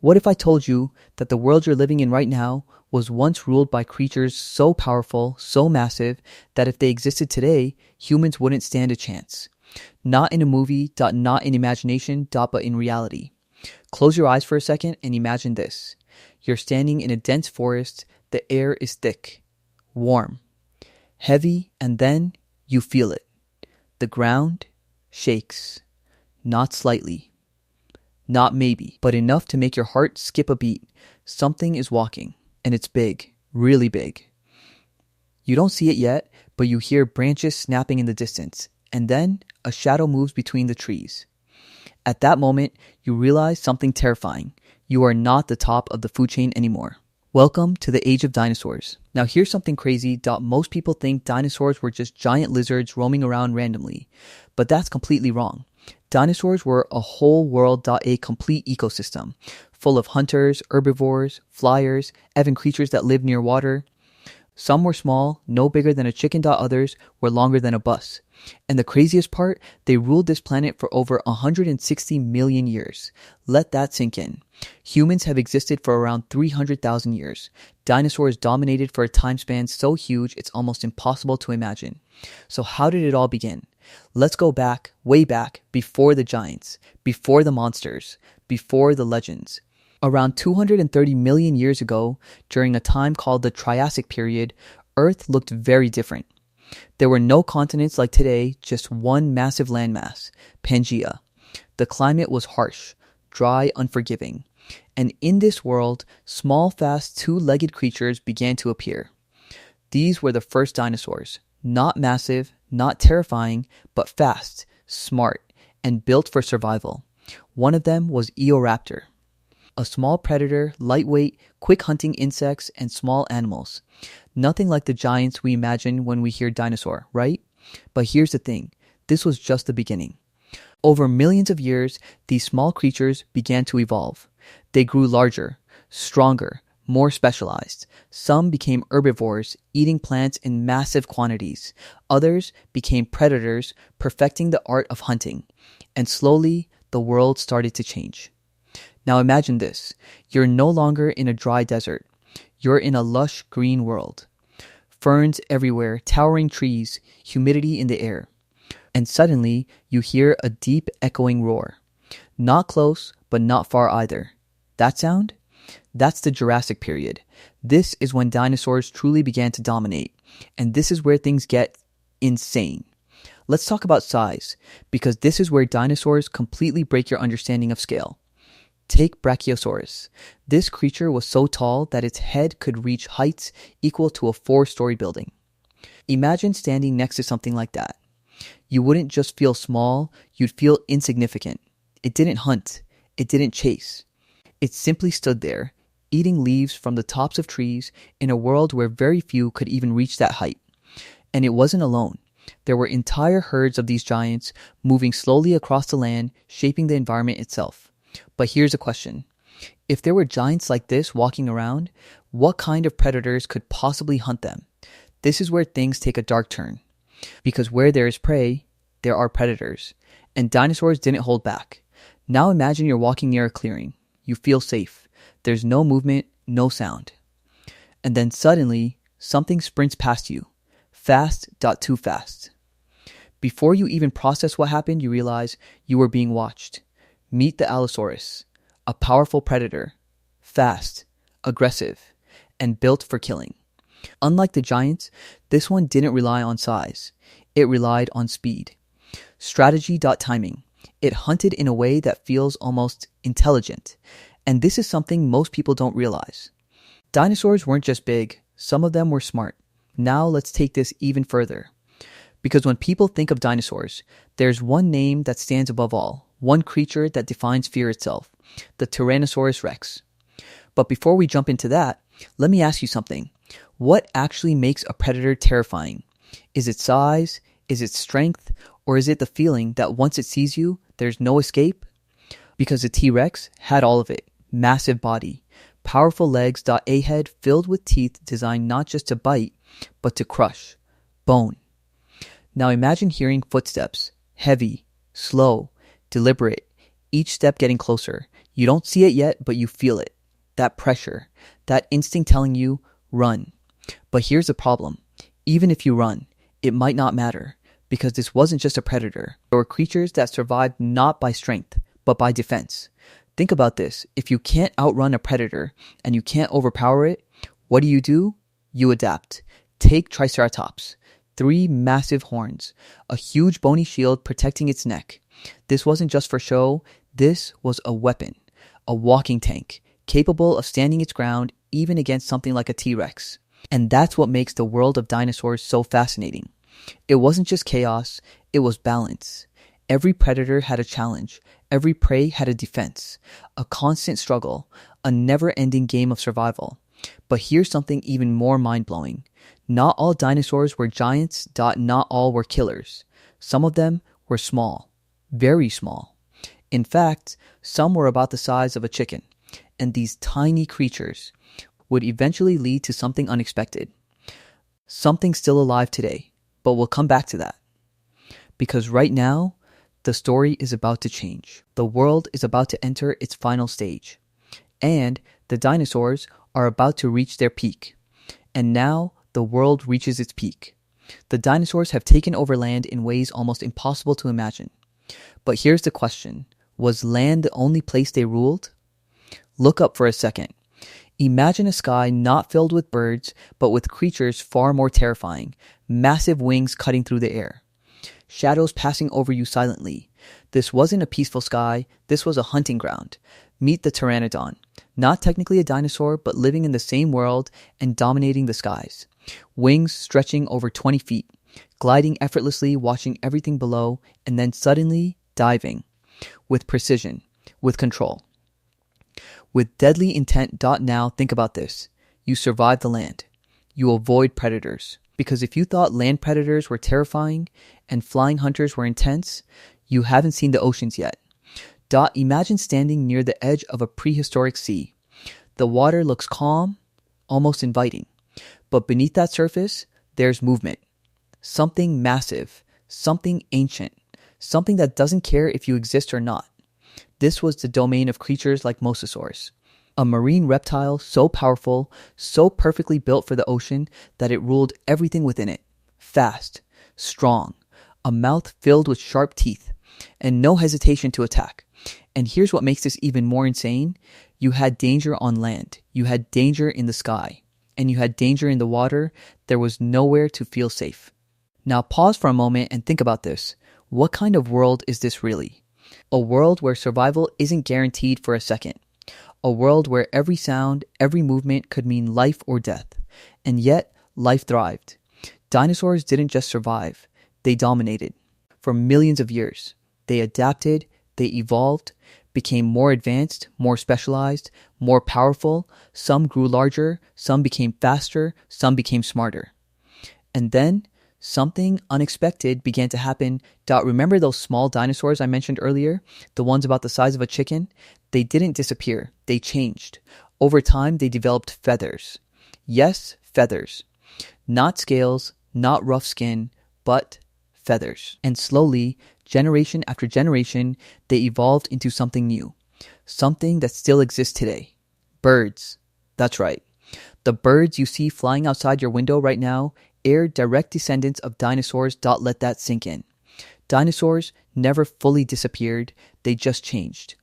What if I told you that the world you're living in right now was once ruled by creatures so powerful, so massive, that if they existed today, humans wouldn't stand a chance? Not in a movie, not in imagination, but in reality. Close your eyes for a second and imagine this. You're standing in a dense forest, the air is thick, warm, heavy, and then you feel it. The ground shakes, not slightly, not maybe, but enough to make your heart skip a beat. Something is walking, and it's big, really big. You don't see it yet, but you hear branches snapping in the distance, and then a shadow moves between the trees. At that moment, you realize something terrifying. You are not the top of the food chain anymore. Welcome to the age of dinosaurs. Now here's something crazy. Most people think dinosaurs were just giant lizards roaming around randomly, but that's completely wrong. Dinosaurs were a whole world, a complete ecosystem, full of hunters, herbivores, flyers, even creatures that lived near water. Some were small, no bigger than a chicken. Others were longer than a bus. And the craziest part, they ruled this planet for over 160 million years. Let that sink in. Humans have existed for around 300,000 years. Dinosaurs dominated for a time span so huge it's almost impossible to imagine. So how did it all begin? Let's go back, way back, before the giants, before the monsters, before the legends. Around 230 million years ago, during a time called the Triassic period, Earth looked very different. There were no continents like today, just one massive landmass, Pangaea. The climate was harsh, dry, unforgiving. And in this world, small, fast, two-legged creatures began to appear. These were the first dinosaurs. Not massive, not terrifying, but fast, smart, and built for survival. One of them was Eoraptor, a small predator, lightweight, quick hunting insects and small animals. Nothing like the giants we imagine when we hear dinosaur, right? But here's the thing, this was just the beginning. Over millions of years, these small creatures began to evolve. They grew larger, stronger, more specialized. Some became herbivores, eating plants in massive quantities. Others became predators, perfecting the art of hunting. And slowly, the world started to change. Now imagine this. You're no longer in a dry desert. You're in a lush green world. Ferns everywhere, towering trees, humidity in the air. And suddenly, you hear a deep echoing roar. Not close, but not far either. That sound? That's the Jurassic period. This is when dinosaurs truly began to dominate. And this is where things get insane. Let's talk about size, because this is where dinosaurs completely break your understanding of scale. Take Brachiosaurus. This creature was so tall that its head could reach heights equal to a 4-story building. Imagine standing next to something like that. You wouldn't just feel small, you'd feel insignificant. It didn't hunt. It didn't chase. It simply stood there, eating leaves from the tops of trees in a world where very few could even reach that height. And it wasn't alone. There were entire herds of these giants moving slowly across the land, shaping the environment itself. But here's a question. If there were giants like this walking around, what kind of predators could possibly hunt them? This is where things take a dark turn. Because where there is prey, there are predators. And dinosaurs didn't hold back. Now imagine you're walking near a clearing. You feel safe. There's no movement, no sound. And then suddenly, something sprints past you. Fast, too fast. Before you even process what happened, you realize you were being watched. Meet the Allosaurus, a powerful predator, fast, aggressive, and built for killing. Unlike the giants, this one didn't rely on size. It relied on speed. Strategy, timing. It hunted in a way that feels almost intelligent. And this is something most people don't realize. Dinosaurs weren't just big, some of them were smart. Now let's take this even further. Because when people think of dinosaurs, there's one name that stands above all, one creature that defines fear itself, the Tyrannosaurus Rex. But before we jump into that, let me ask you something. What actually makes a predator terrifying? Is it size? Is it strength? Or is it the feeling that once it sees you, there's no escape? Because the T-Rex had all of it. Massive body, powerful legs, a head filled with teeth designed not just to bite, but to crush. Bone. Now imagine hearing footsteps. Heavy, slow, deliberate. Each step getting closer. You don't see it yet, but you feel it. That pressure, that instinct telling you, run. But here's the problem. Even if you run, it might not matter, because this wasn't just a predator. There were creatures that survived not by strength, but by defense. Think about this. If you can't outrun a predator and you can't overpower it, what do? You adapt. Take Triceratops. 3 massive horns, a huge bony shield protecting its neck. This wasn't just for show. This was a weapon, a walking tank, capable of standing its ground even against something like a T-Rex. And that's what makes the world of dinosaurs so fascinating. It wasn't just chaos, it was balance. Every predator had a challenge. Every prey had a defense, a constant struggle, a never-ending game of survival. But here's something even more mind-blowing. Not all dinosaurs were giants, not all were killers. Some of them were small, very small. In fact, some were about the size of a chicken, and these tiny creatures would eventually lead to something unexpected. Something still alive today, but we'll come back to that. Because right now, the story is about to change. The world is about to enter its final stage. And the dinosaurs are about to reach their peak. And now, the world reaches its peak. The dinosaurs have taken over land in ways almost impossible to imagine. But here's the question. Was land the only place they ruled? Look up for a second. Imagine a sky not filled with birds, but with creatures far more terrifying, massive wings cutting through the air. Shadows passing over you silently. This wasn't a peaceful sky, this was a hunting ground. Meet the pteranodon. Not technically a dinosaur, but living in the same world and dominating the skies. Wings stretching over 20 feet, gliding effortlessly, watching everything below, and then suddenly diving. With precision, with control. With deadly intent. Now think about this. You survive the land. You avoid predators. Because if you thought land predators were terrifying and flying hunters were intense, you haven't seen the oceans yet. Imagine standing near the edge of a prehistoric sea. The water looks calm, almost inviting. But beneath that surface, there's movement. Something massive, something ancient, something that doesn't care if you exist or not. This was the domain of creatures like mosasaurs. A marine reptile so powerful, so perfectly built for the ocean that it ruled everything within it. Fast, strong, a mouth filled with sharp teeth, and no hesitation to attack. And here's what makes this even more insane. You had danger on land. You had danger in the sky. And you had danger in the water. There was nowhere to feel safe. Now pause for a moment and think about this. What kind of world is this really? A world where survival isn't guaranteed for a second. A world where every sound, every movement could mean life or death. And yet, life thrived. Dinosaurs didn't just survive. They dominated. For millions of years. They adapted, they evolved, became more advanced, more specialized, more powerful. Some grew larger, some became faster, some became smarter. And then, something unexpected began to happen. Remember those small dinosaurs I mentioned earlier? The ones about the size of a chicken? They didn't disappear. They changed. Over time, they developed feathers. Yes, feathers. Not scales, not rough skin, but feathers. And slowly, generation after generation, they evolved into something new. Something that still exists today. Birds. That's right. The birds you see flying outside your window right now are direct descendants of dinosaurs. Let that sink in. Dinosaurs never fully disappeared, they just changed.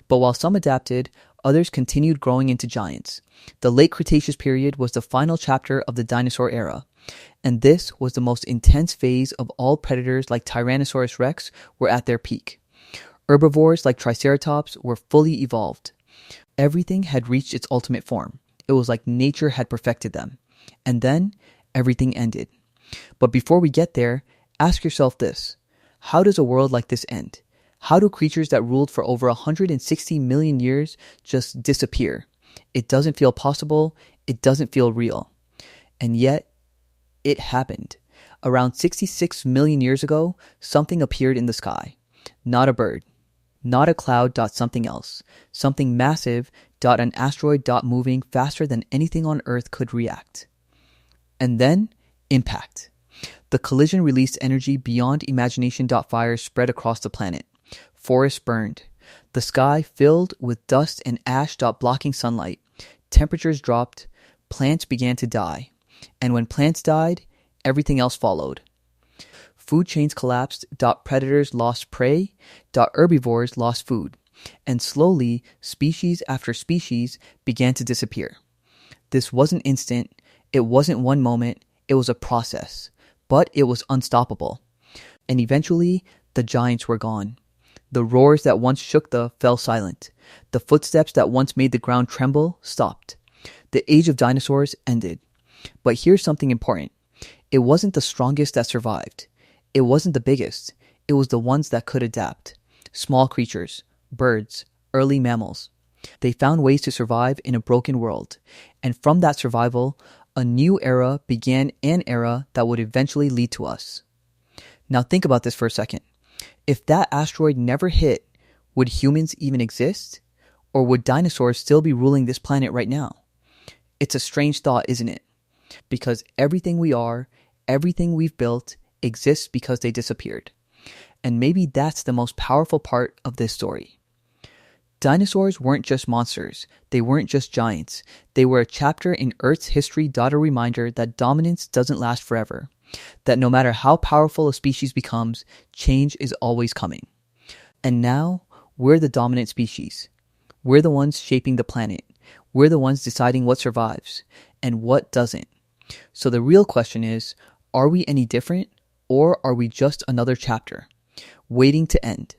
But while some adapted, others continued growing into giants. The late Cretaceous period was the final chapter of the dinosaur era. And this was the most intense phase of all. Predators like Tyrannosaurus rex were at their peak. Herbivores like Triceratops were fully evolved. Everything had reached its ultimate form. It was like nature had perfected them. And then, everything ended. But before we get there, ask yourself this. How does a world like this end? How do creatures that ruled for over 160 million years just disappear? It doesn't feel possible. It doesn't feel real. And yet, it happened. Around 66 million years ago, something appeared in the sky. Not a bird. Not a cloud. Something else. Something massive. An asteroid. Moving faster than anything on Earth could react. And then, impact. The collision released energy beyond imagination. Fire spread across the planet. Forests burned. The sky filled with dust and ash stopped blocking sunlight. Temperatures dropped. Plants began to die. And when plants died, everything else followed. Food chains collapsed. Predators lost prey. Herbivores lost food. And slowly, species after species began to disappear. This wasn't instant. It wasn't one moment. It was a process. But it was unstoppable. And eventually, the giants were gone. The roars that once shook fell silent. The footsteps that once made the ground tremble stopped. The age of dinosaurs ended. But here's something important. It wasn't the strongest that survived. It wasn't the biggest. It was the ones that could adapt. Small creatures, birds, early mammals. They found ways to survive in a broken world. And from that survival, a new era began, an era that would eventually lead to us. Now think about this for a second. If that asteroid never hit, would humans even exist? Or would dinosaurs still be ruling this planet right now? It's a strange thought, isn't it? Because everything we are, everything we've built, exists because they disappeared. And maybe that's the most powerful part of this story. Dinosaurs weren't just monsters. They weren't just giants. They were a chapter in Earth's history, a reminder that dominance doesn't last forever. That no matter how powerful a species becomes, change is always coming. And now, we're the dominant species. We're the ones shaping the planet. We're the ones deciding what survives and what doesn't. So the real question is, are we any different, or are we just another chapter, waiting to end?